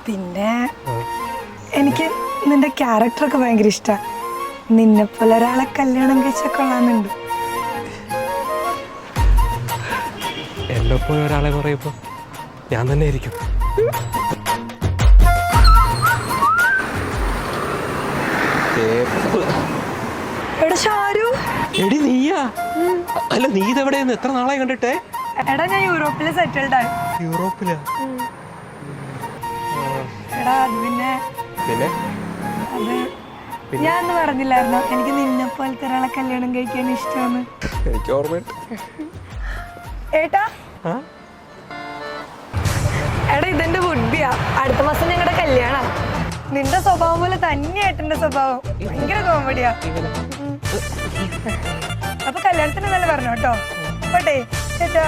പിന്നെ എനിക്ക് നിന്റെ ക്യാരക്ടറൊക്കെ ഭയങ്കര ഇഷ്ടമാണ്. നിന്നെപ്പോലെ ഒരാളെ കല്യാണം കഴിച്ചാൽ കൊള്ളാമെന്നുണ്ട്. എന്നെ പോലെ ഒരാളെ പറയുമ്പോൾ ഞാൻ തന്നെ ആയിരിക്കും. എടാ ഷാരു, എടി നീയാ? അല്ല നീ ഇതെവിടെയെന്ന് എത്ര നാളായി കണ്ടിട്ടേ? എടാ ഞാൻ യൂറോപ്പിൽ സെറ്റിൽഡ് ആയി. യൂറോപ്പിലാ? എടാ അത് പിന്നെ പിന്നെ അത് ഞാൻ അന്ന് പറഞ്ഞില്ലായിരുന്നോ എനിക്ക് നിന്നെ പോലത്തെ ഒരാളെ കല്യാണം കഴിക്കാൻ ഇഷ്ടമാണ്. എനിക്ക് ഓർമ്മയുണ്ട്. ഏട്ടാ എടാ ഇതെന്റെ ബുദ്ധിയാ. അടുത്ത മാസം ഞങ്ങളുടെ കല്യാണം. നിന്റെ സ്വഭാവം പോലെ തന്നെ ഏട്ടന്റെ സ്വഭാവം ഭയങ്കര കോമഡിയാ. അപ്പൊ കല്യാണത്തിന് നല്ല പറഞ്ഞു കേട്ടോ. പോട്ടെ ചേട്ടാ.